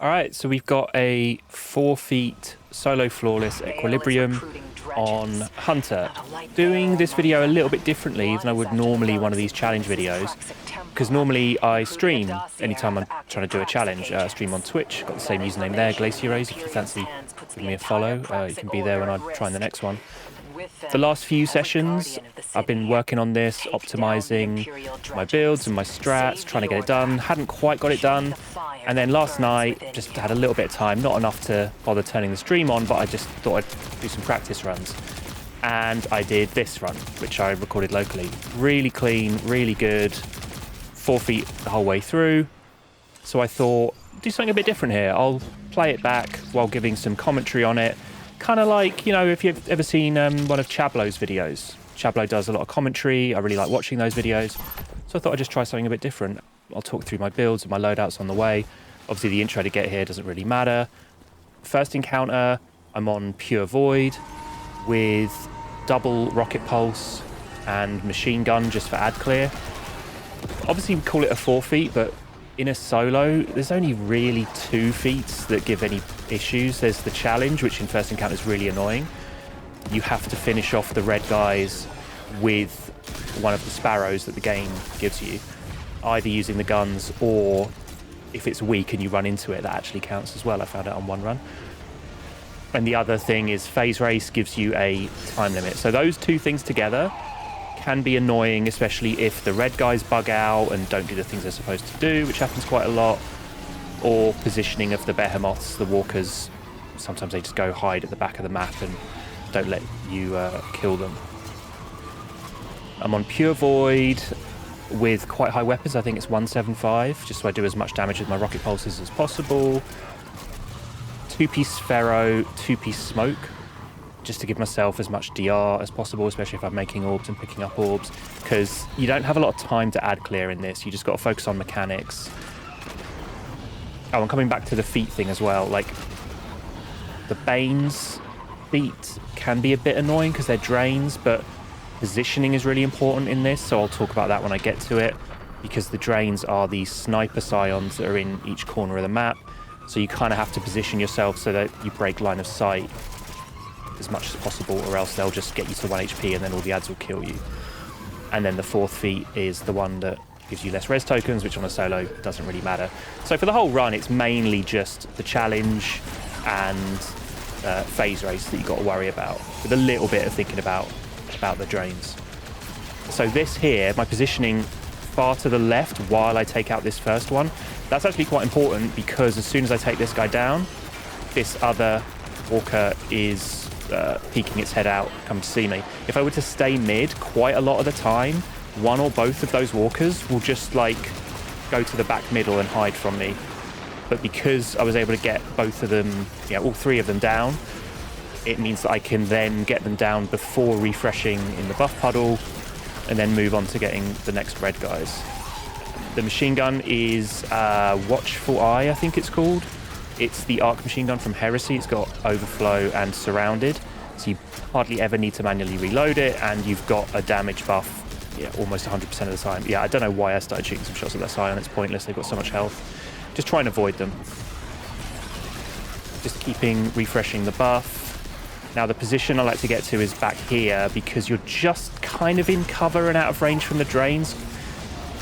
All right, so we've got a 4 feet solo flawless equilibrium on Hunter. Doing this video a little bit differently than I would normally one of these challenge videos, because normally I stream anytime I'm trying to do a challenge. Stream on Twitch, got the same username there, Glacierrays. If you fancy giving me a follow, you can be there when I try in the next one. The last few sessions, I've been working on this, optimizing my builds and my strats, trying to get it done. Hadn't quite got it done. And then last night, just had a little bit of time, not enough to bother turning the stream on, but I just thought I'd do some practice runs. And I did this run, which I recorded locally. Really clean, really good, 4 feet the whole way through. So I thought, do something a bit different here. I'll play it back while giving some commentary on it. Kind of like, you know, if you've ever seen one of Chablo's videos. Chablo does a lot of commentary. I really like watching those videos. So I thought I'd just try something a bit different. I'll talk through my builds and my loadouts on the way. Obviously, the intro to get here doesn't really matter. First encounter, I'm on Pure Void with double Rocket Pulse and Machine Gun just for ad clear. Obviously, we call it a 4 feet, but in a solo, there's only really 2 feats that give any issues. There's the challenge, which in first encounter is really annoying. You have to finish off the red guys with one of the sparrows that the game gives you, either using the guns or if it's weak and you run into it, that actually counts as well. I found out on one run. And the other thing is phase race gives you a time limit. So those two things together can be annoying, especially if the red guys bug out and don't do the things they're supposed to do, which happens quite a lot, or positioning of the behemoths, the walkers. Sometimes they just go hide at the back of the map and don't let you kill them. I'm on Pure Void with quite high weapons. I think it's 175, just so I do as much damage with my rocket pulses as possible. 2-piece Pharaoh, 2-piece Smoke, just to give myself as much DR as possible, especially if I'm making orbs and picking up orbs, because you don't have a lot of time to ad clear in this. You just got to focus on mechanics. Oh, I'm coming back to the feet thing as well. Like, the Bane's feet can be a bit annoying because they're drains, but positioning is really important in this, so I'll talk about that when I get to it, because the drains are these sniper scions that are in each corner of the map, so you kind of have to position yourself so that you break line of sight as much as possible, or else they'll just get you to 1 HP and then all the ads will kill you. And then the 4th feat is the one that gives you less res tokens, which on a solo doesn't really matter. So for the whole run, it's mainly just the challenge and phase race that you've got to worry about, with a little bit of thinking about the drains. So this here, my positioning far to the left while I take out this first one, that's actually quite important, because as soon as I take this guy down, this other walker is peeking its head out, come to see me. If I were to stay mid, quite a lot of the time, one or both of those walkers will just like go to the back middle and hide from me. But because I was able to get both of them, all 3 of them down, it means that I can then get them down before refreshing in the buff puddle and then move on to getting the next red guys. The machine gun is Watchful Eye, I think it's called. It's the arc machine gun from Heresy. It's got overflow and surrounded, so you hardly ever need to manually reload it, and you've got a damage buff almost 100% of the time. I don't know why I started shooting some shots at that scion. It's pointless. They've got so much health. Just try and avoid them. Just keeping refreshing the buff. Now the position I like to get to is back here, because you're just kind of in cover and out of range from the drains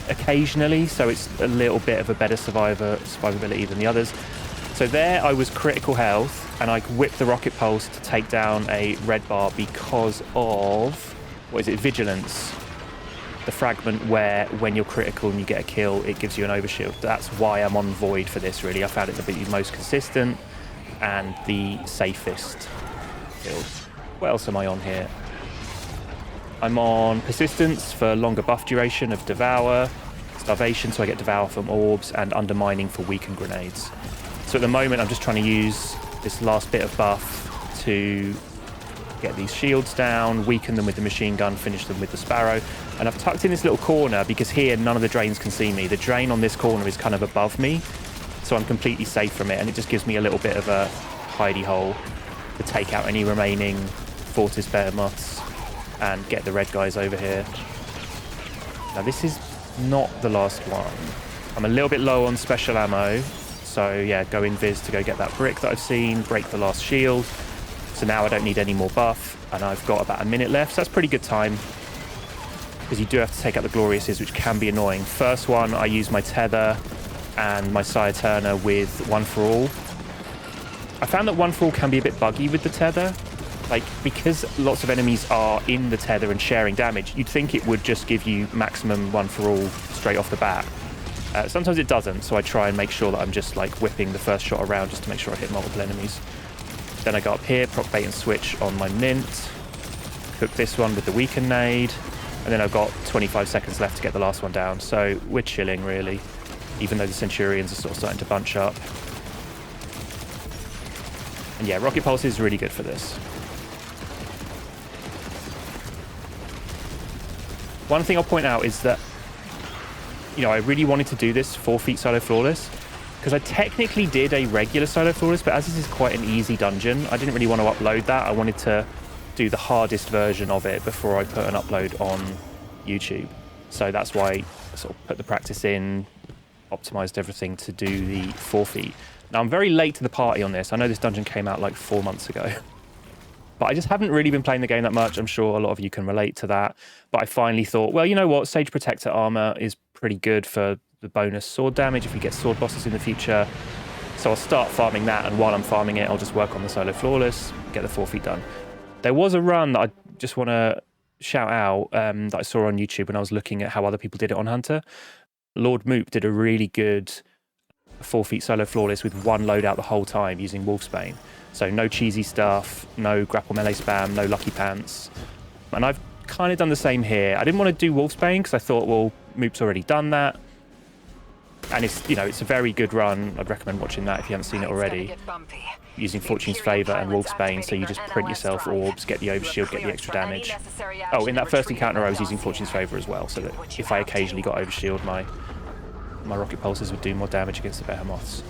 occasionally, so it's a little bit of a better survivability than the others. So there I was critical health, and I whipped the rocket pulse to take down a red bar because of, vigilance. The fragment where when you're critical and you get a kill, it gives you an overshield. That's why I'm on Void for this, really. I found it to be the most consistent and the safest build. What else am I on here? I'm on Persistence for longer buff duration of Devour, Starvation so I get Devour from orbs, and Undermining for weakened grenades. So at the moment I'm just trying to use this last bit of buff to get these shields down, weaken them with the machine gun, finish them with the Sparrow. And I've tucked in this little corner because here none of the drains can see me. The drain on this corner is kind of above me, so I'm completely safe from it, and it just gives me a little bit of a hidey hole to take out any remaining Fortis Behemoths and get the red guys over here. Now this is not the last one. I'm a little bit low on special ammo, So yeah, go invis to go get that brick that I've seen, break the last shield. So now I don't need any more buff, and I've got about a minute left. So that's pretty good time, because you do have to take out the Gloriouses, which can be annoying. First one, I use my tether and my Sire Turner with One for All. I found that One for All can be a bit buggy with the tether. Like, because lots of enemies are in the tether and sharing damage, you'd think it would just give you maximum One for All straight off the bat. Sometimes it doesn't, so I try and make sure that I'm just like whipping the first shot around just to make sure I hit multiple enemies. Then I go up here, proc bait and switch on my mint, cook this one with the weaken nade, and then I've got 25 seconds left to get the last one down. So we're chilling, really, even though the Centurions are sort of starting to bunch up. And yeah, Rocket Pulse is really good for this. One thing I'll point out is that, you know, I really wanted to do this 4 feet solo flawless, because I technically did a regular solo flawless, but as this is quite an easy dungeon, I didn't really want to upload that. I wanted to do the hardest version of it before I put an upload on YouTube. So that's why I sort of put the practice in, optimized everything to do the 4 feet. Now, I'm very late to the party on this. I know this dungeon came out like 4 months ago. But I just haven't really been playing the game that much. I'm sure a lot of you can relate to that. But I finally thought, well, you know what? Sage Protector armor is pretty good for the bonus sword damage if we get sword bosses in the future. So I'll start farming that, and while I'm farming it, I'll just work on the solo flawless, get the 4 feet done. There was a run that I just want to shout out that I saw on YouTube when I was looking at how other people did it on Hunter. Lord Moop did a really good 4 feet solo flawless with one loadout the whole time using Wolfsbane. So no cheesy stuff, no grapple melee spam, no lucky pants. And I've kind of done the same here. I didn't want to do Wolfsbane because I thought, well, Moop's already done that. And it's, you know, it's a very good run. I'd recommend watching that if you haven't seen it already. Using Fortune's Favour and Wolfsbane, so you just print yourself orbs, get the overshield, get the extra damage. Oh, in that first encounter I was using Fortune's Favour as well, so that if I occasionally got overshield, my rocket pulses would do more damage against the behemoths.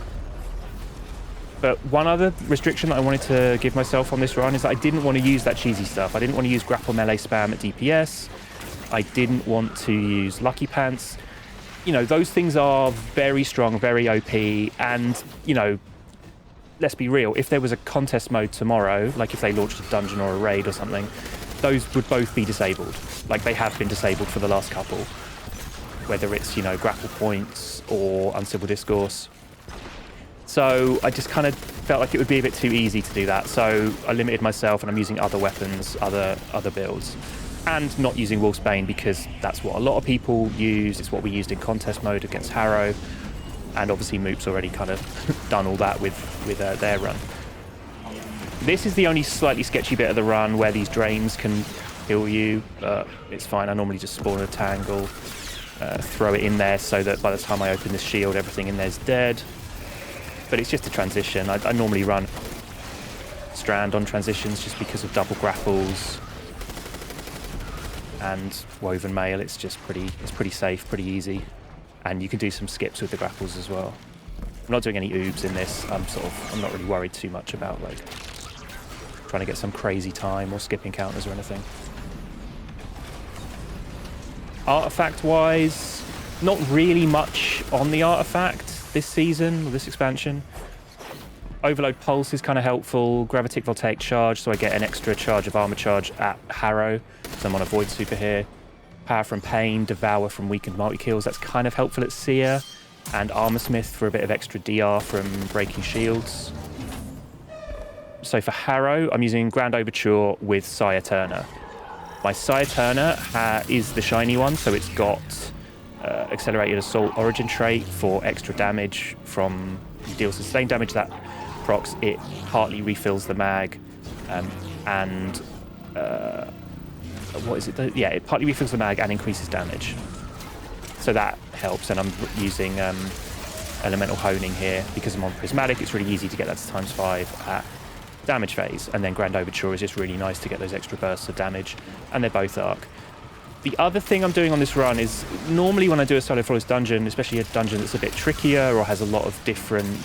But one other restriction that I wanted to give myself on this run is that I didn't want to use that cheesy stuff. I didn't want to use grapple melee spam at DPS. I didn't want to use lucky pants. You know, those things are very strong, very OP, and, you know, let's be real, if there was a contest mode tomorrow, like if they launched a dungeon or a raid or something, those would both be disabled. Like, they have been disabled for the last couple. Whether it's, you know, grapple points or uncivil discourse. So I just kind of felt like it would be a bit too easy to do that. So I limited myself, and I'm using other weapons, other builds. And not using Wolfsbane because that's what a lot of people use. It's what we used in contest mode against Harrow. And obviously Moop's already kind of done all that with their run. This is the only slightly sketchy bit of the run where these drains can kill you. But it's fine. I normally just spawn a tangle, throw it in there so that by the time I open this shield, everything in there's dead. But it's just a transition. I normally run Strand on transitions just because of double grapples and woven mail. It's just pretty safe, pretty easy, and you can do some skips with the grapples as well. I'm not doing any oobs in this. I'm not really worried too much about like trying to get some crazy time or skipping counters or anything. Artifact wise, not really much on the artifact this season or this expansion. Overload Pulse is kind of helpful. Gravitic Voltaic Charge, so I get an extra charge of armor charge at Harrow, so I'm on a Void Super here. Power from Pain, Devour from weakened multi-kills, that's kind of helpful at Sere. And Armorsmith for a bit of extra DR from breaking shields. So for Harrow, I'm using Grand Overture with Sire Turner. My Sire Turner is the shiny one, so it's got Accelerated Assault Origin trait for extra damage from... You deal sustained damage that procs, it partly refills the mag, and what is it? Yeah, it partly refills the mag and increases damage. So that helps, and I'm using Elemental Honing here because I'm on Prismatic. It's really easy to get that to ×5 at damage phase, and then Grand Overture is just really nice to get those extra bursts of damage, and they're both arc. The other thing I'm doing on this run is, normally when I do a solo flawless dungeon, especially a dungeon that's a bit trickier or has a lot of different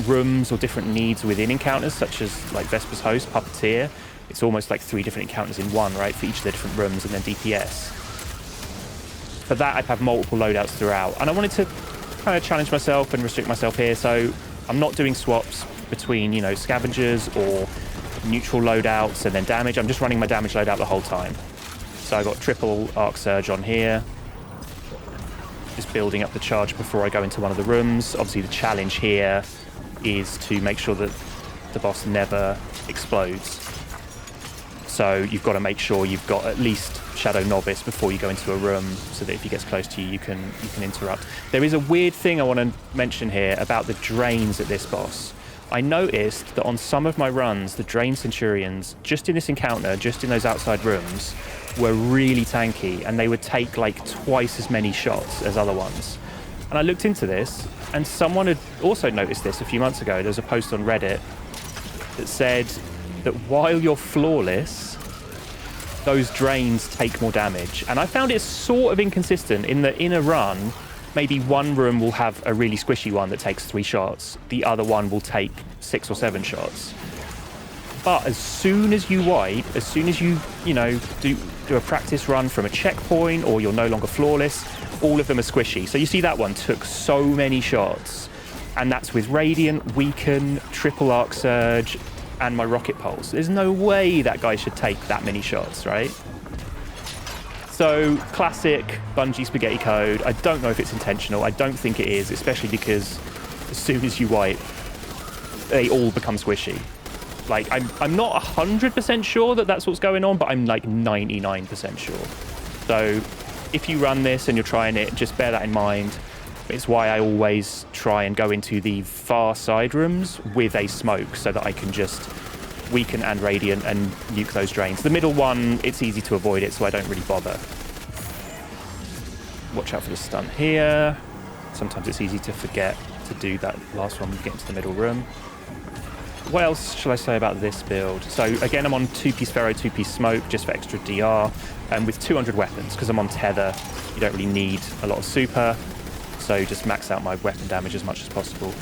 rooms or different needs within encounters, such as like Vesper's Host, Puppeteer, it's almost like 3 different encounters in one, right, for each of the different rooms, and then DPS. For that, I'd have multiple loadouts throughout, and I wanted to kind of challenge myself and restrict myself here. So I'm not doing swaps between, you know, scavengers or neutral loadouts and then damage. I'm just running my damage loadout the whole time. So I got triple arc surge on here. Just building up the charge before I go into one of the rooms. Obviously the challenge here is to make sure that the boss never explodes. So you've got to make sure you've got at least Shadow Novice before you go into a room, so that if he gets close to you, you can interrupt. There is a weird thing I want to mention here about the drains at this boss. I noticed that on some of my runs, the Drain Centurions, just in this encounter, just in those outside rooms, were really tanky, and they would take like twice as many shots as other ones. And I looked into this, and someone had also noticed this a few months ago. There's a post on Reddit that said that while you're flawless, those drains take more damage. And I found it sort of inconsistent in that in a run, maybe one room will have a really squishy one that takes 3 shots. The other one will take 6 or 7 shots. But as soon as you wipe, as soon as you know, do a practice run from a checkpoint, or you're no longer flawless, all of them are squishy. So you see that one took so many shots. And that's with Radiant, Weaken, Triple Arc Surge, and my Rocket Pulse. There's no way that guy should take that many shots, right? So, classic Bungie spaghetti code. I don't know if it's intentional. I don't think it is, especially because as soon as you wipe, they all become squishy. Like, I'm not 100% sure that that's what's going on, but I'm like 99% sure. So, if you run this and you're trying it, just bear that in mind. It's why I always try and go into the far side rooms with a smoke, so that I can just Weaken and Radiant and nuke those drains. The middle one, it's easy to avoid it, so I don't really bother. Watch out for the stun here. Sometimes it's easy to forget to do that last one when you get into the middle room. What else shall I say about this build? So again, I'm on 2-piece Pharaoh, 2-piece Smoke, just for extra DR, and with 200 weapons, because I'm on Tether, you don't really need a lot of super. So just max out my weapon damage as much as possible.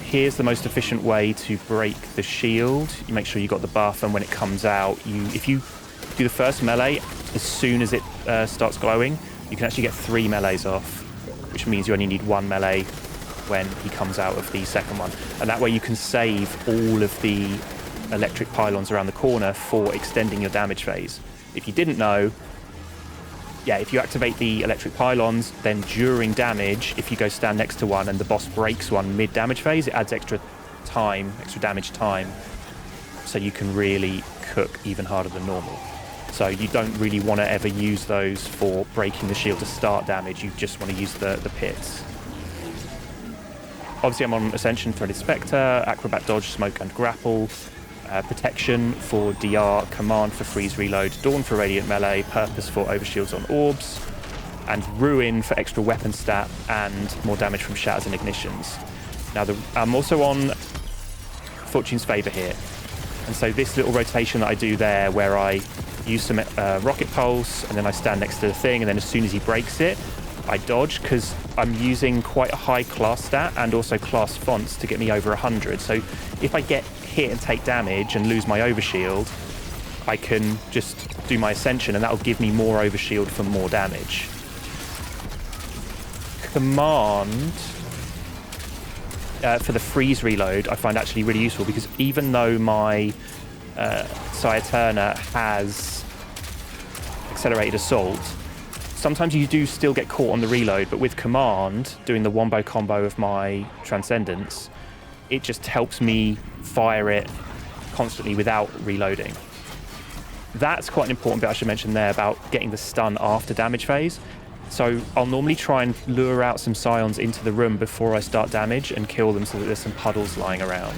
Here's the most efficient way to break the shield. You make sure you got the buff, and when it comes out, if you do the first melee, as soon as it starts glowing, you can actually get 3 melees off, which means you only need 1 melee when he comes out of the second one. And that way you can save all of the electric pylons around the corner for extending your damage phase. If you didn't know, yeah, if you activate the electric pylons, then during damage, if you go stand next to one and the boss breaks one mid-damage phase, it adds extra damage time, so you can really cook even harder than normal. So you don't really want to ever use those for breaking the shield to start damage, you just want to use the pits. Obviously I'm on Ascension, Threaded Spectre, Acrobat Dodge, Smoke and Grapple, Protection for DR, Command for Freeze Reload, Dawn for Radiant Melee, Purpose for Overshields on Orbs, and Ruin for extra weapon stat and more damage from Shatters and Ignitions. Now I'm also on Fortune's Favour here, and so this little rotation that I do there, where I use some Rocket Pulse, and then I stand next to the thing, and then as soon as he breaks it, I dodge, because I'm using quite a high class stat and also class fonts to get me over 100. So if I get hit and take damage and lose my overshield, I can just do my Ascension, and that'll give me more overshield for more damage. Command for the freeze reload I find actually really useful, because even though my Sire Turner has accelerated assault, sometimes you do still get caught on the reload, but with Command, doing the wombo combo of my Transcendence, it just helps me fire it constantly without reloading. That's quite an important bit I should mention there about getting the stun after damage phase. So I'll normally try and lure out some Scions into the room before I start damage and kill them, so that there's some puddles lying around.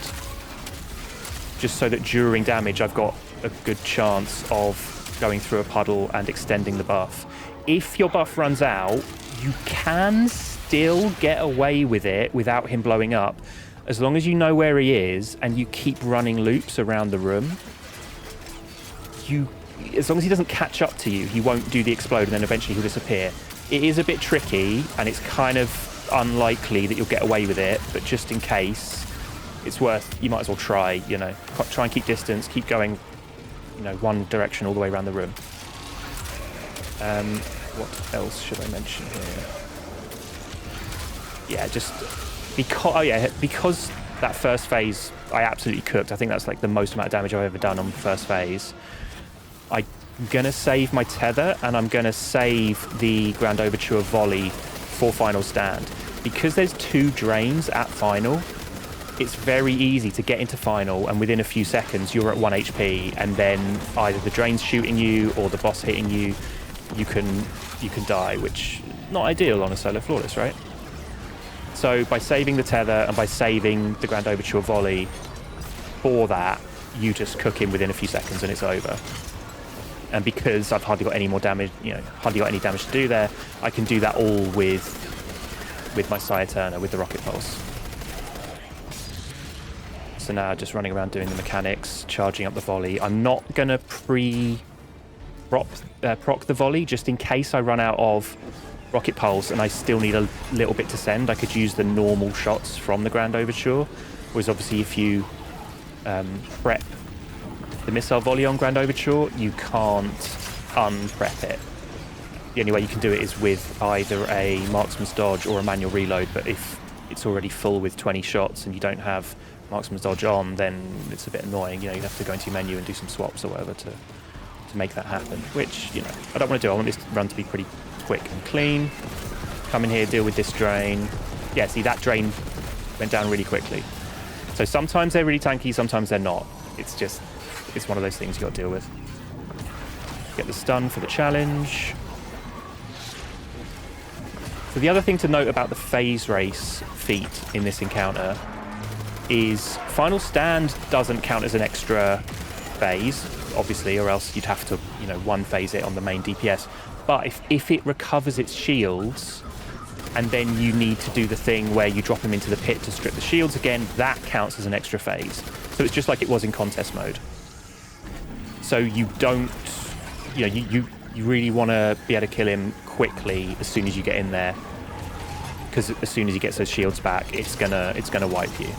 Just so that during damage I've got a good chance of going through a puddle and extending the buff. If your buff runs out, you can still get away with it without him blowing up, as long as you know where he is and you keep running loops around the room. As long as he doesn't catch up to you, he won't do the explode, and then eventually he'll disappear. It is a bit tricky, and it's kind of unlikely that you'll get away with it, but just in case, it's worth, you might as well try, you know. Try and keep distance, keep going, you know, one direction all the way around the room. What else should I mention here? yeah, just because that first phase I absolutely cooked. I think that's like the most amount of damage I've ever done on the first phase. I'm gonna save my tether, and I'm gonna save the Grand Overture volley for final stand. Because there's 2 drains at final, it's very easy to get into final, and within a few seconds you're at 1 HP, and then either the drain's shooting you or the boss hitting you. You can die, which not ideal on a solo flawless, right? So by saving the tether and by saving the Grand Overture volley for that, you just cook him within a few seconds and it's over. And because I've hardly got any more damage, hardly got any damage to do there, I can do that all with my Sire Turner, with the Rocket Pulse. So now just running around doing the mechanics, charging up the volley. I'm not going to proc the volley, just in case I run out of Rocket Pulse and I still need a little bit to send. I could use the normal shots from the Grand Overture. Whereas obviously if you prep the missile volley on Grand Overture, you can't unprep it. The only way you can do it is with either a marksman's dodge or a manual reload, but if it's already full with 20 shots and you don't have marksman's dodge on, then it's a bit annoying. You have to go into your menu and do some swaps or whatever to make that happen, which I don't want to do. I want this run to be pretty quick and clean. Come in here, deal with this drain. Yeah, see, that drain went down really quickly. So sometimes they're really tanky, sometimes they're not. It's one of those things you got to deal with. Get the stun for the challenge. So the other thing to note about the phase race feat in this encounter is final stand doesn't count as an extra phase, obviously, or else you'd have to, one phase it on the main DPS. But if it recovers its shields, and then you need to do the thing where you drop him into the pit to strip the shields again, that counts as an extra phase. So it's just like it was in contest mode. So you don't, you really want to be able to kill him quickly as soon as you get in there, because as soon as he gets those shields back, it's gonna wipe you.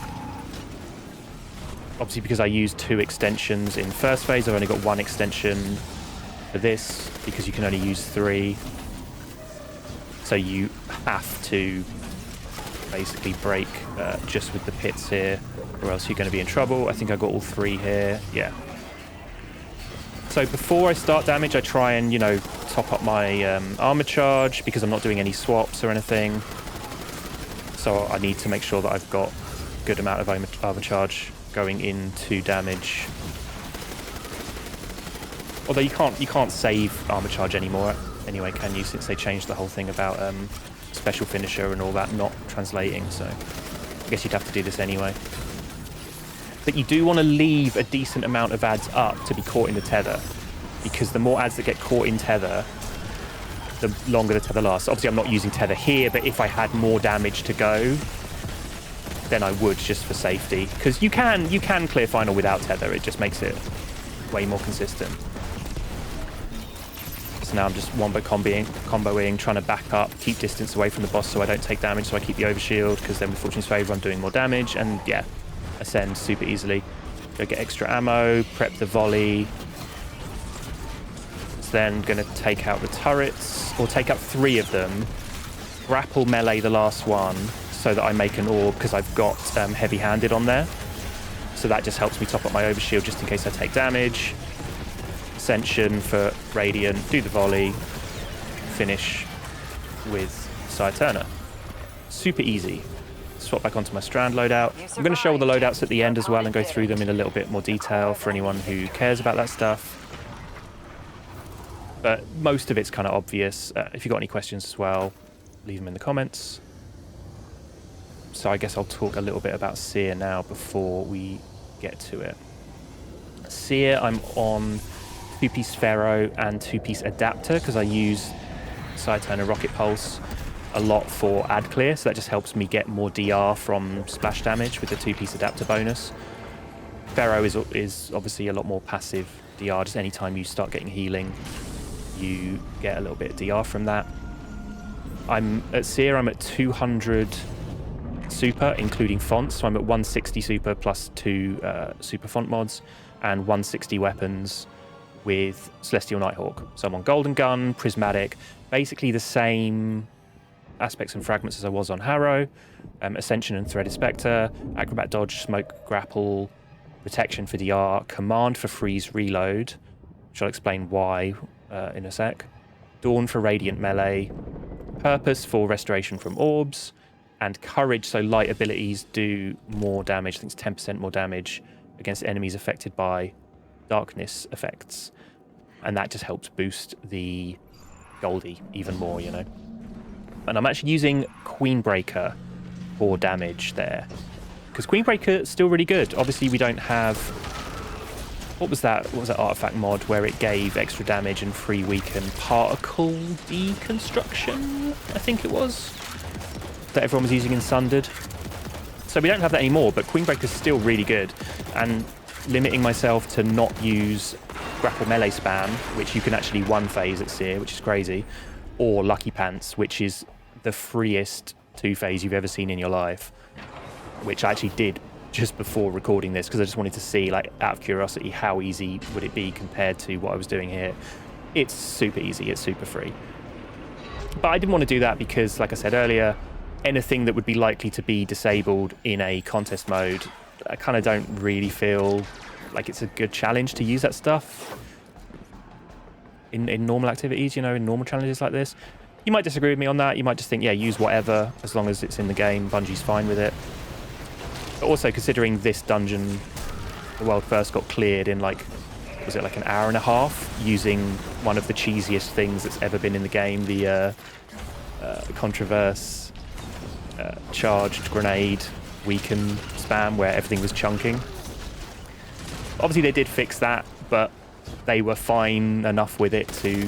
Obviously, because I used 2 extensions in first phase, I've only got 1 extension for this, because you can only use 3. So you have to basically break just with the pits here, or else you're going to be in trouble. I think I got all 3 here. Yeah. So before I start damage, I try and, top up my armor charge, because I'm not doing any swaps or anything. So I need to make sure that I've got a good amount of armor charge going into damage. Although you can't save armor charge anymore anyway, can you, since they changed the whole thing about special finisher and all that not translating. So I guess you'd have to do this anyway. But you do want to leave a decent amount of ads up to be caught in the tether, because the more ads that get caught in tether, the longer the tether lasts. Obviously I'm not using tether here, but if I had more damage to go, then I would, just for safety, because you can clear final without tether. It just makes it way more consistent. So now I'm just wombo comboing, trying to back up, keep distance away from the boss so I don't take damage, so I keep the overshield, because then with Fortune's Favour I'm doing more damage, and yeah, ascend super easily. Go get extra ammo, prep the volley. It's then going to take out the turrets, or take out 3 of them, grapple melee the last one, so that I make an orb, because I've got heavy-handed on there. So that just helps me top up my overshield just in case I take damage. Ascension for Radiant, do the volley, finish with Sire Turner. Super easy. Swap back onto my Strand loadout. I'm going to show all the loadouts at the end as well and go through them in a little bit more detail for anyone who cares about that stuff. But most of it's kind of obvious. If you've got any questions as well, leave them in the comments. So I guess I'll talk a little bit about Sere now before we get to it. Sere, I'm on 2-piece Harrow and 2-piece Adapter, because I use Sire Turner Rocket Pulse a lot for ad clear, so that just helps me get more DR from splash damage with the 2-piece Adapter bonus. Harrow is obviously a lot more passive DR. Just anytime you start getting healing, you get a little bit of DR from that. I'm at Sere, I'm at 200 super, including fonts, so I'm at 160 super plus 2 super font mods, and 160 weapons with Celestial Nighthawk. So I'm on Golden Gun, Prismatic, basically the same aspects and fragments as I was on Harrow. Ascension and Threaded Spectre, Acrobat Dodge, Smoke, Grapple, Protection for DR, Command for Freeze Reload, which I'll explain why in a sec. Dawn for Radiant Melee, Purpose for Restoration from Orbs, and Courage, so light abilities do more damage. I think it's 10% more damage against enemies affected by darkness effects. And that just helps boost the Goldie even more, you know. And I'm actually using Queenbreaker for damage there, because Queenbreaker is still really good. Obviously, we don't have... What was that artifact mod where it gave extra damage and free weaken? Particle Deconstruction, I think it was, that everyone was using in Sundered. So we don't have that anymore, but Queenbreaker is still really good. And limiting myself to not use Grapple Melee spam, which you can actually one phase at Sere, which is crazy, or Lucky Pants, which is the freest two phase you've ever seen in your life, which I actually did just before recording this because I just wanted to see, like, out of curiosity, how easy would it be compared to what I was doing here. It's super easy, it's super free. But I didn't want to do that because, like I said earlier, anything that would be likely to be disabled in a contest mode, I kind of don't really feel like it's a good challenge to use that stuff in normal activities, you know, in normal challenges like this. You might disagree with me on that. You might just think, yeah, use whatever as long as it's in the game. Bungie's fine with it. But also, considering this dungeon, the world first got cleared in, like, was it like an hour and a half, using one of the cheesiest things that's ever been in the game, the Controverse charged grenade weaken spam, where everything was chunking. Obviously, they did fix that, but they were fine enough with it to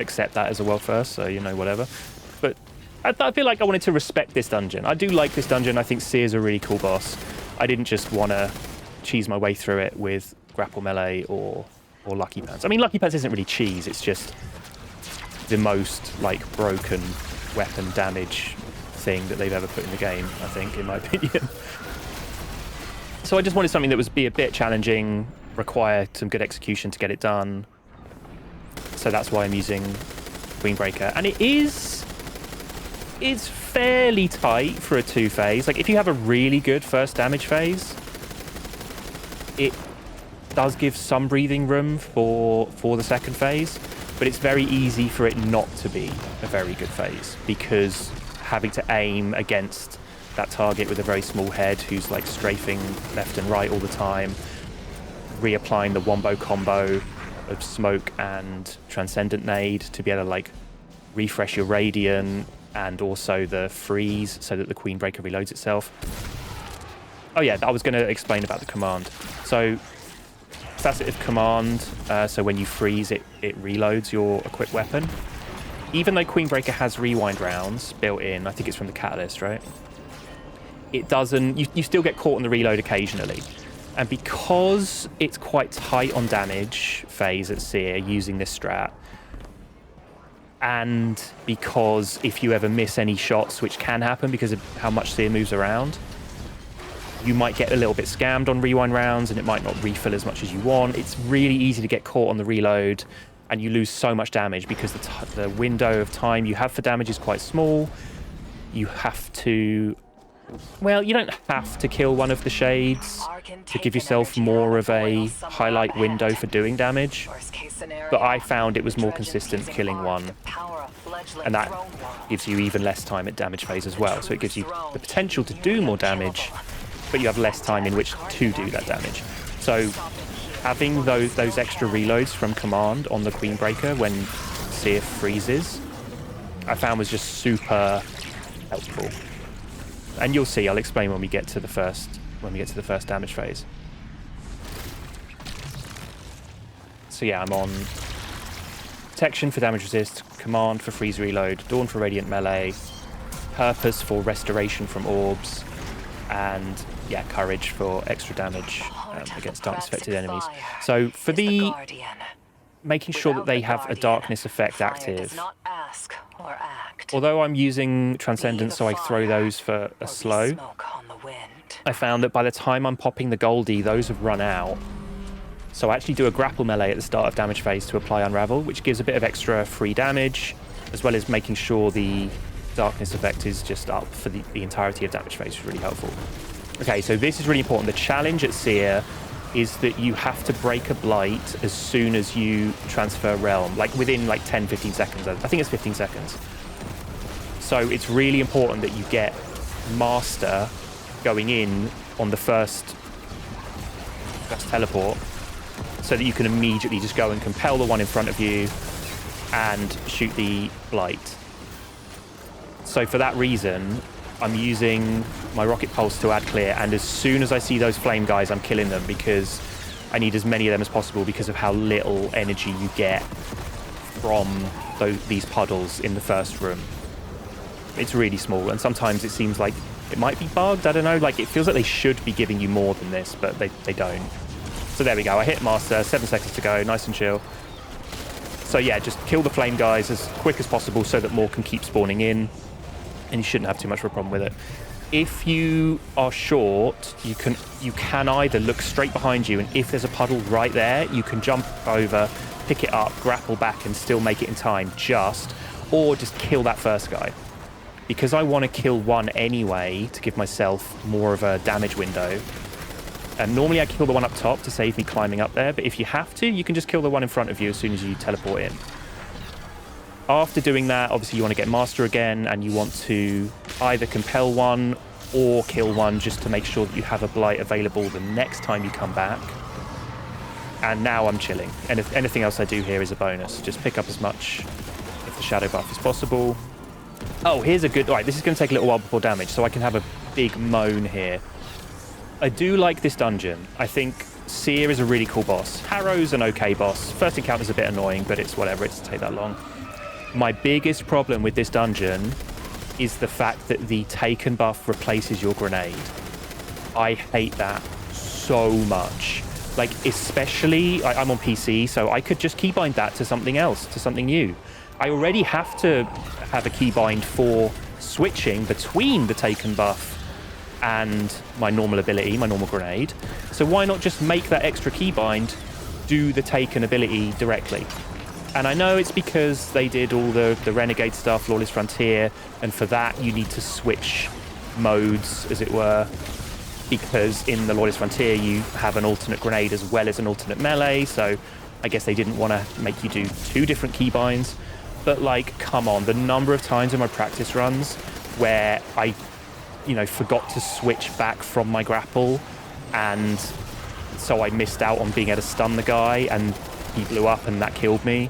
accept that as a world first, so, you know, whatever. But I feel like I wanted to respect this dungeon. I do like this dungeon. I think Sere's a really cool boss. I didn't just want to cheese my way through it with Grapple Melee or Lucky Pants. I mean, Lucky Pants isn't really cheese. It's just the most, like, broken weapon damage thing that they've ever put in the game, I think, in my opinion. So I just wanted something that was be a bit challenging, require some good execution to get it done. So that's why I'm using Queenbreaker. And it's fairly tight for a two phase. Like, if you have a really good first damage phase, it does give some breathing room for the second phase, but it's very easy for it not to be a very good phase, because having to aim against that target with a very small head who's, like, strafing left and right all the time, reapplying the wombo combo of Smoke and Transcendent Nade to be able to, like, refresh your Radiant, and also the freeze so that the Queenbreaker reloads itself. Oh yeah, I was going to explain about the command. So faceted command, so when you freeze it reloads your equipped weapon. Even though Queenbreaker has rewind rounds built in, I think it's from the catalyst, right? It doesn't, you still get caught on the reload occasionally. And because it's quite tight on damage phase at Sere using this strat, and because if you ever miss any shots, which can happen because of how much Sere moves around, you might get a little bit scammed on rewind rounds and it might not refill as much as you want. It's really easy to get caught on the reload and you lose so much damage because the window of time you have for damage is quite small. You have to... Well, you don't have to kill one of the shades to give yourself more of a highlight window for doing damage, but I found it was more consistent killing one, and that gives you even less time at damage phase as well, so it gives you the potential to do more damage, but you have less time in which to do that damage. So having those extra reloads from command on the Queenbreaker when Sere freezes, I found was just super helpful. And you'll see, I'll explain when we get to the first damage phase. So yeah, I'm on Protection for damage resist, Command for freeze reload, Dawn for radiant melee, Purpose for restoration from orbs, and yeah, Courage for extra damage against darkness affected enemies. So for the making sure that they have a darkness effect active, although I'm using Transcendence so I throw those for a slow, I found that by the time I'm popping the Goldie, those have run out. So I actually do a Grapple melee at the start of damage phase to apply Unravel, which gives a bit of extra free damage, as well as making sure the darkness effect is just up for the entirety of damage phase, which is really helpful. Okay, so this is really important. The challenge at Sere is that you have to break a blight as soon as you transfer realm, like within like 10-15 seconds. I think it's 15 seconds. So it's really important that you get master going in on the first teleport, so that you can immediately just go and compel the one in front of you and shoot the blight. So for that reason, I'm using my rocket pulse to add clear, and as soon as I see those flame guys, I'm killing them, because I need as many of them as possible because of how little energy you get from these puddles in the first room. It's really small, and sometimes it seems like it might be bugged. I don't know, like it feels like they should be giving you more than this, but they don't. So there we go, I hit master, 7 seconds to go, nice and chill. So yeah, just kill the flame guys as quick as possible so that more can keep spawning in, and you shouldn't have too much of a problem with it. If you are short, you can either look straight behind you, and if there's a puddle right there, you can jump over, pick it up, grapple back, and still make it in time, or just kill that first guy. Because I want to kill one anyway to give myself more of a damage window. And normally I kill the one up top to save me climbing up there, but if you have to, you can just kill the one in front of you as soon as you teleport in. After doing that, obviously you want to get master again, and you want to either compel one or kill one just to make sure that you have a blight available the next time you come back. And now I'm chilling. And if anything else I do here is a bonus. Just pick up as much of the shadow buff as possible. Oh, here's a good... All right, this is going to take a little while before damage, so I can have a big moan here. I do like this dungeon. I think Sere is a really cool boss. Harrow's an okay boss. First encounter's a bit annoying, but it's whatever. It doesn't take that long. My biggest problem with this dungeon is the fact that the taken buff replaces your grenade. I hate that so much. Like, especially... I'm on PC, so I could just keybind that to something else, to something new. I already have to have a keybind for switching between the taken buff and my normal ability, my normal grenade. So why not just make that extra keybind do the taken ability directly? And I know it's because they did all the Renegade stuff, Lawless Frontier, and for that you need to switch modes, as it were, because in the Lawless Frontier you have an alternate grenade as well as an alternate melee, so I guess they didn't want to make you do 2 different keybinds. But, like, come on, the number of times in my practice runs where I, forgot to switch back from my grapple, and so I missed out on being able to stun the guy, and he blew up and that killed me.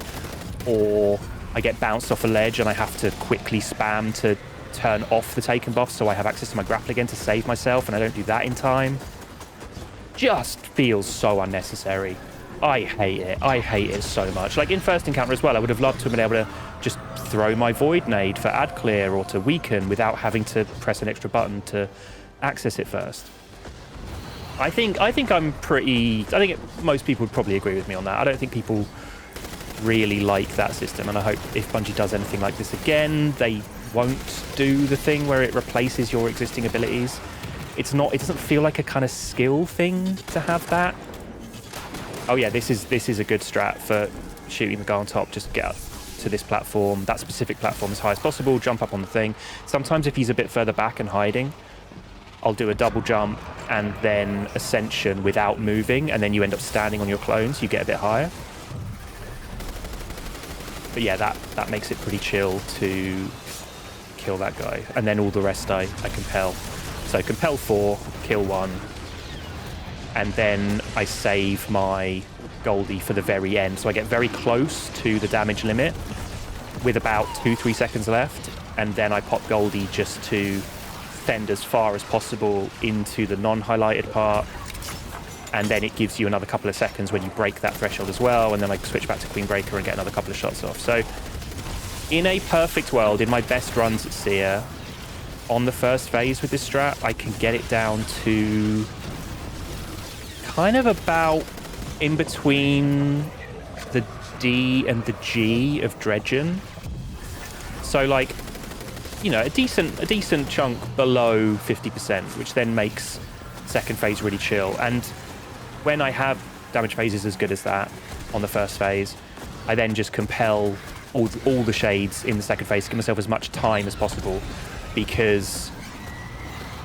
Or I get bounced off a ledge and I have to quickly spam to turn off the taken buff so I have access to my grapple again to save myself, and I don't do that in time. Just feels so unnecessary. I hate it. I hate it so much. Like in first encounter as well, I would have loved to have been able to just throw my void nade for add clear or to weaken without having to press an extra button to access it first. I think most people would probably agree with me on that. I don't think people really like that system, and I hope if Bungie does anything like this again, they won't do the thing where it replaces your existing abilities. It doesn't feel like a kind of skill thing to have that. Oh yeah, this is a good strat for shooting the guy on top. Just get up to this platform, that specific platform, as high as possible, jump up on the thing. Sometimes if he's a bit further back and hiding, I'll do a double jump and then ascension without moving, and then you end up standing on your clone, so you get a bit higher. But yeah, that makes it pretty chill to kill that guy. And then all the rest I compel. So compel 4, kill 1, and then I save my Goldie for the very end. So I get very close to the damage limit with about 2-3 seconds left, and then I pop Goldie just to fend as far as possible into the non-highlighted part, and then it gives you another couple of seconds when you break that threshold as well, and then I switch back to Queen Breaker and get another couple of shots off. So in a perfect world, in my best runs at Sere, on the first phase with this strat, I can get it down to kind of about in between the D and the G of Dredgen. So like, a decent chunk below 50%, which then makes second phase really chill. And when I have damage phases as good as that on the first phase, I then just compel all the shades in the second phase to give myself as much time as possible, because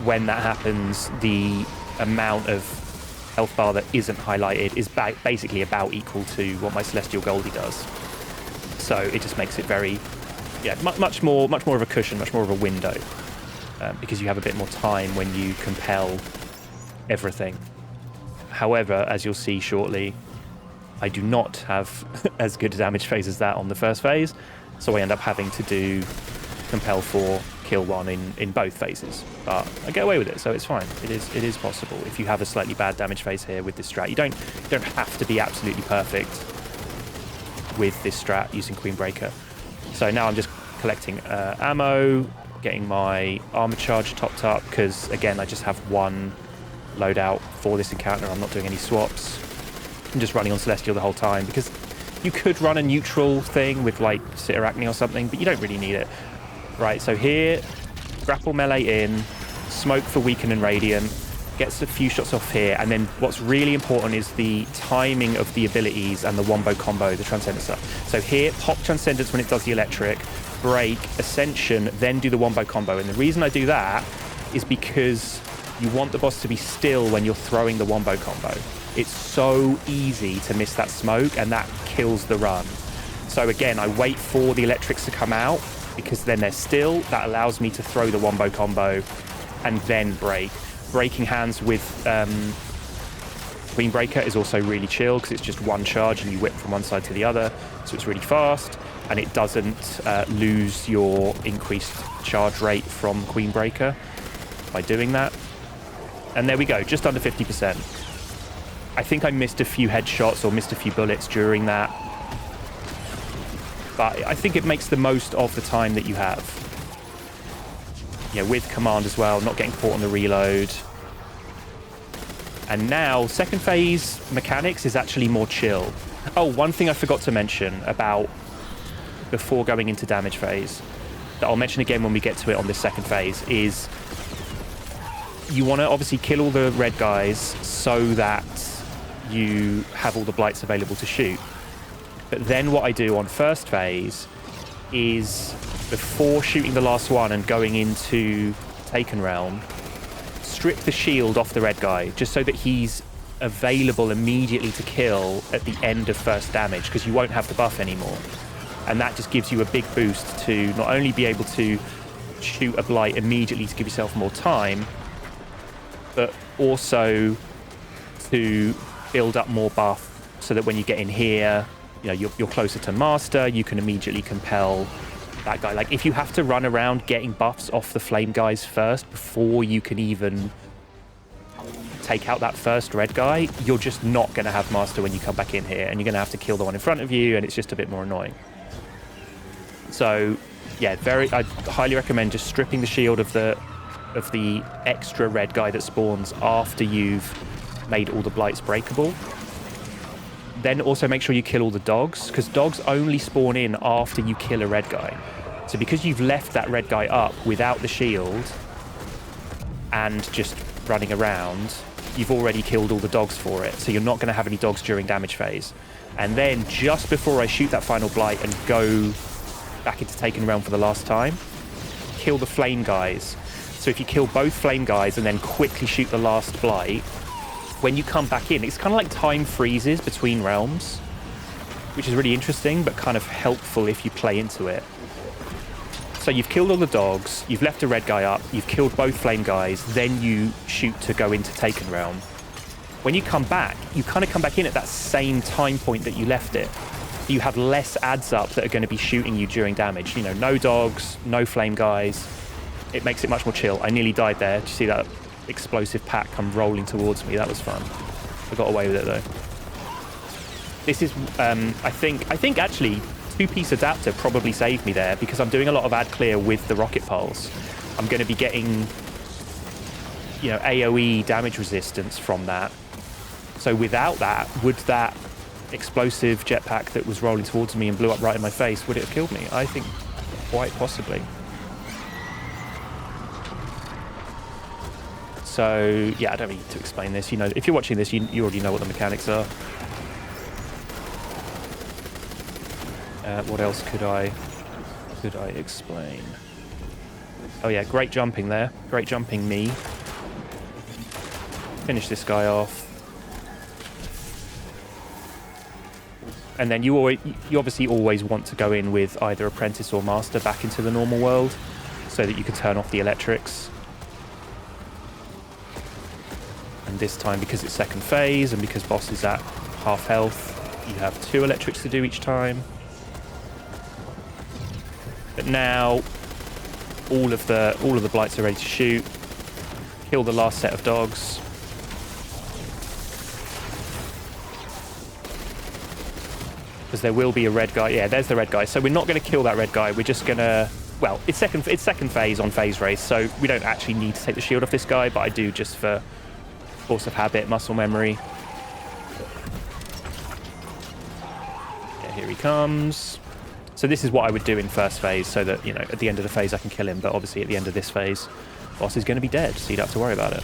when that happens, the amount of health bar that isn't highlighted is basically about equal to what my Celestial Goldie does. So it just makes it very, much more of a cushion, much more of a window, because you have a bit more time when you compel everything. However, as you'll see shortly, I do not have as good a damage phase as that on the first phase, so I end up having to do compel 4, kill 1 in both phases. But I get away with it, so it's fine. It is possible if you have a slightly bad damage phase here with this strat. You don't have to be absolutely perfect with this strat using Queenbreaker. So now I'm just collecting ammo, getting my armor charge topped up, because again I just have one loadout for this encounter. I'm not doing any swaps. I'm just running on Celestial the whole time, because you could run a neutral thing with like Sere or something, but you don't really need it. Right, so here, grapple melee in, smoke for weaken and radiant, gets a few shots off here, and then what's really important is the timing of the abilities and the wombo combo, the Transcendence stuff. So here, pop Transcendence when it does the electric, break, Ascension, then do the wombo combo. And the reason I do that is because you want the boss to be still when you're throwing the wombo combo. It's so easy to miss that smoke, and that kills the run. So again, I wait for the electrics to come out, because then they're still. That allows me to throw the wombo combo and then break. Breaking hands with Queenbreaker is also really chill, because it's just one charge and you whip from one side to the other, so it's really fast, and it doesn't lose your increased charge rate from Queenbreaker by doing that. And there we go, just under 50%. I think I missed a few headshots or missed a few bullets during that, but I think it makes the most of the time that you have. With command as well, not getting caught on the reload. And now, second phase mechanics is actually more chill. Oh, one thing I forgot to mention about before going into damage phase, that I'll mention again when we get to it on this second phase, is you want to obviously kill all the red guys so that you have all the blights available to shoot. But then what I do on first phase is, before shooting the last one and going into Taken Realm, strip the shield off the red guy, just so that he's available immediately to kill at the end of first damage, because you won't have the buff anymore. And that just gives you a big boost to not only be able to shoot a blight immediately to give yourself more time, but also to build up more buff, so that when you get in here, you're closer to master, you can immediately compel that guy. Like, if you have to run around getting buffs off the flame guys first before you can even take out that first red guy, you're just not going to have master when you come back in here, and you're going to have to kill the one in front of you, and it's just a bit more annoying. So yeah, I highly recommend just stripping the shield of the extra red guy that spawns after you've made all the blights breakable. Then also make sure you kill all the dogs, because dogs only spawn in after you kill a red guy. So because you've left that red guy up without the shield and just running around, you've already killed all the dogs for it. So you're not going to have any dogs during damage phase. And then just before I shoot that final blight and go back into Taken Realm for the last time, kill the flame guys. So if you kill both flame guys and then quickly shoot the last blight, when you come back in, it's kind of like time freezes between realms, which is really interesting, but kind of helpful if you play into it. So you've killed all the dogs, you've left a red guy up, you've killed both flame guys, then you shoot to go into Taken Realm. When you come back, you kind of come back in at that same time point that you left it. You have less adds up that are going to be shooting you during damage. No dogs, no flame guys. It makes it much more chill. I nearly died there. Did you see that explosive pack come rolling towards me? That was fun. I got away with it though. This is, I think actually, two-piece adapter probably saved me there, because I'm doing a lot of ad clear with the rocket pulse. I'm going to be getting, AoE damage resistance from that. So without that, would that explosive jetpack that was rolling towards me and blew up right in my face, would it have killed me? I think quite possibly. So yeah, I don't need to explain this. If you're watching this, you already know what the mechanics are. What else could I explain? Oh yeah, great jumping there. Great jumping me. Finish this guy off. And then you obviously always want to go in with either Apprentice or Master back into the normal world so that you can turn off the electrics. And this time, because it's second phase and because boss is at half health, you have 2 electrics to do each time. But now all of the blights are ready to shoot. Kill the last set of dogs. Because there will be a red guy. Yeah, there's the red guy. So we're not going to kill that red guy. We're just going to... Well, it's second phase on phase race, so we don't actually need to take the shield off this guy, but I do just for force of habit, muscle memory. Yeah, here he comes. So this is what I would do in first phase, so that, you know, at the end of the phase I can kill him, but obviously at the end of this phase, boss is going to be dead, so you don't have to worry about it.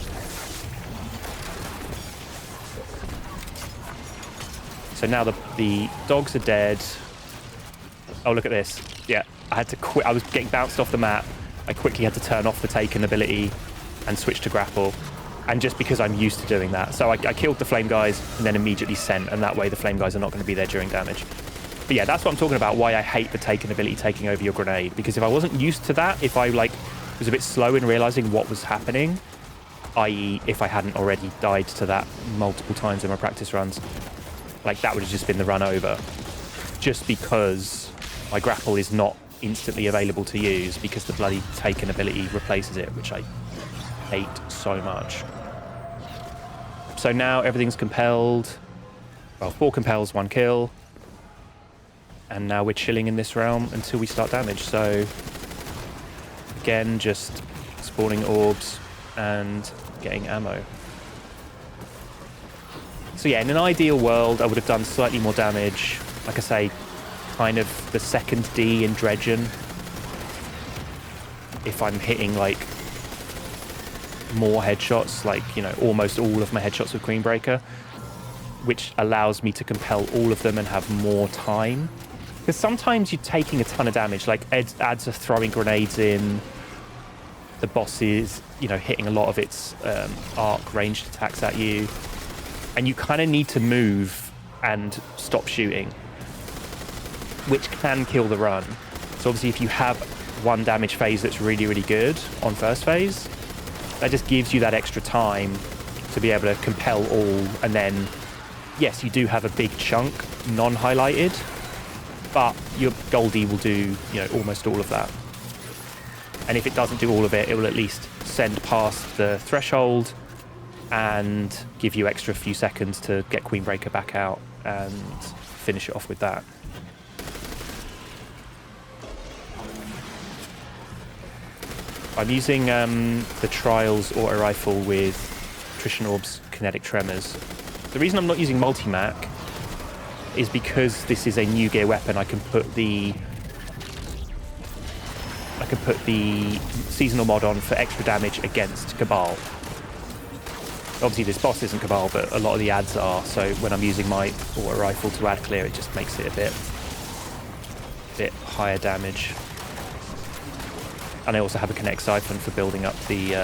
So now the dogs are dead. Oh, look at this. Yeah, I had to quit. I was getting bounced off the map. I quickly had to turn off the Taken ability and switch to Grapple. And just because I'm used to doing that. So I killed the flame guys and then immediately sent, and that way the flame guys are not going to be there during damage. But yeah, that's what I'm talking about, why I hate the Taken ability taking over your grenade. Because if I wasn't used to that, if I was a bit slow in realizing what was happening, i.e. if I hadn't already died to that multiple times in my practice runs, like that would have just been the run over. Just because my Grapple is not instantly available to use because the bloody Taken ability replaces it, which I hate so much. So now everything's compelled. Well, 4 compels, 1 kill. And now we're chilling in this realm until we start damage. So again, just spawning orbs and getting ammo. So yeah, in an ideal world, I would have done slightly more damage. Like I say, kind of the second D in Dredgen. If I'm hitting like more headshots, like, you know, almost all of my headshots with Queenbreaker, which allows me to compel all of them and have more time. Because sometimes you're taking a ton of damage, like ads are throwing grenades in, the boss is, you know, hitting a lot of its arc ranged attacks at you, and you kind of need to move and stop shooting, which can kill the run. So obviously if you have 1 damage phase that's really, really good on first phase, that just gives you that extra time to be able to compel all, and then, yes, you do have a big chunk non-highlighted, but your Goldie will do, you know, almost all of that. And if it doesn't do all of it, it will at least send past the threshold and give you extra few seconds to get Queenbreaker back out and finish it off with that. I'm using the Trials auto rifle with Attrition Orb's kinetic tremors. The reason I'm not using multi-mac is because this is a new gear weapon. I can put the seasonal mod on for extra damage against Cabal. Obviously this boss isn't Cabal, but a lot of the ads are, so when I'm using my auto rifle to ad clear, it just makes it a bit higher damage. And I also have a kinetic siphon for building up the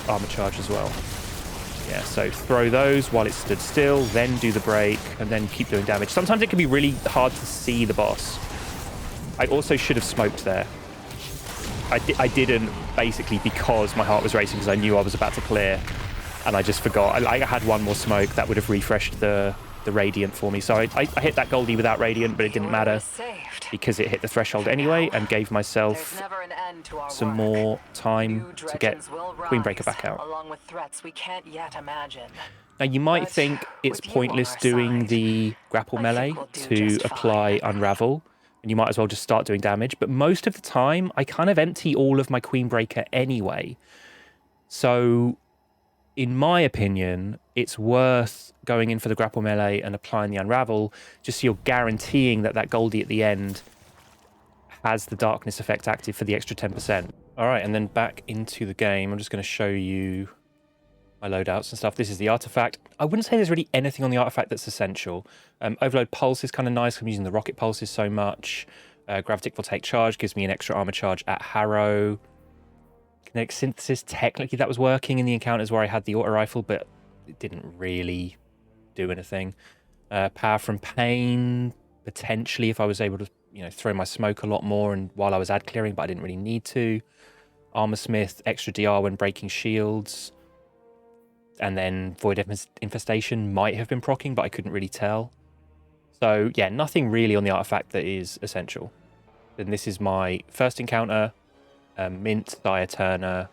armor charge as well. Yeah, so throw those while it stood still, then do the break, and then keep doing damage. Sometimes it can be really hard to see the boss. I also should have smoked there. I didn't, basically because my heart was racing because I knew I was about to clear, and I just forgot. I had 1 more smoke that would have refreshed the Radiant for me. So I hit that Goldie without Radiant, but it didn't matter because it hit the threshold anyway and gave myself some more time to get Queenbreaker back out. Now you might think it's pointless doing the grapple melee to apply Unravel, and you might as well just start doing damage, but most of the time I kind of empty all of my Queenbreaker anyway. So in my opinion, it's worth going in for the grapple melee and applying the Unravel, just so you're guaranteeing that Goldie at the end has the darkness effect active for the extra 10%. All right, and then back into the game. I'm just going to show you my loadouts and stuff. This is the artifact. I wouldn't say there's really anything on the artifact that's essential. Overload Pulse is kind of nice. I'm using the rocket pulses so much. Gravitic Voltaic Charge gives me an extra armor charge at Harrow. Kinetic Synthesis, technically that was working in the encounters where I had the auto rifle, but it didn't really do anything. Power from Pain, potentially if I was able to, throw my smoke a lot more and while I was ad clearing, but I didn't really need to. Armorsmith, extra DR when breaking shields. And then Void Infestation might have been proccing, but I couldn't really tell. So yeah, nothing really on the artifact that is essential. And this is my first encounter. Mint, Dire Turner,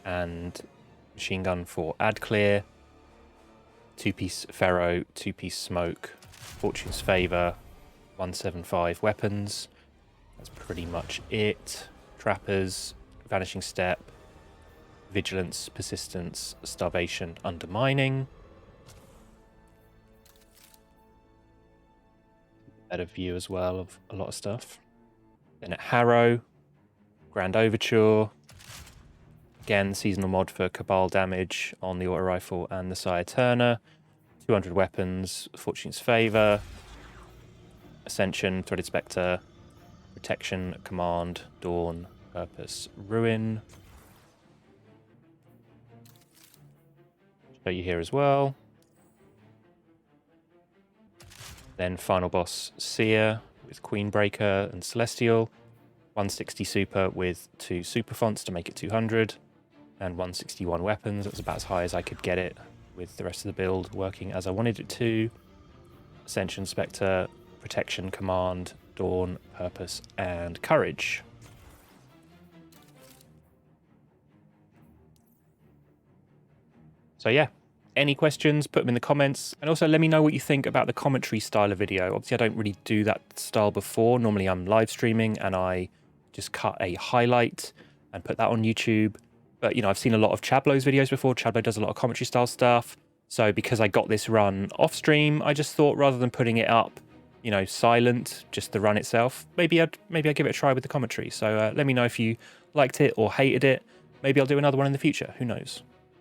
and Machine Gun for ad clear. 2-piece Ferro, 2-piece Smoke, Fortune's Favor, 175 weapons. That's pretty much it. Trappers, Vanishing Step, Vigilance, Persistence, Starvation, Undermining. Better view as well of a lot of stuff. Then at Harrow, Grand Overture. Again, seasonal mod for Cabal damage on the auto rifle and the Sire Turner. 200 weapons, Fortune's Favor, Ascension, Threaded Spectre, Protection, Command, Dawn, Purpose, Ruin. Show you here as well. Then final boss Sere with Queenbreaker and Celestial. 160 super with 2 super fonts to make it 200. And 161 weapons. That was about as high as I could get it with the rest of the build working as I wanted it to. Ascension, Spectre, Protection, Command, Dawn, Purpose, and Courage. So yeah, any questions, put them in the comments. And also let me know what you think about the commentary style of video. Obviously I don't really do that style before. Normally I'm live streaming and I just cut a highlight and put that on YouTube. But, I've seen a lot of Chablo's videos before. Chablo does a lot of commentary style stuff. So because I got this run off stream, I just thought rather than putting it up, silent, just the run itself, maybe I'd give it a try with the commentary. So let me know if you liked it or hated it. Maybe I'll do another one in the future. Who knows?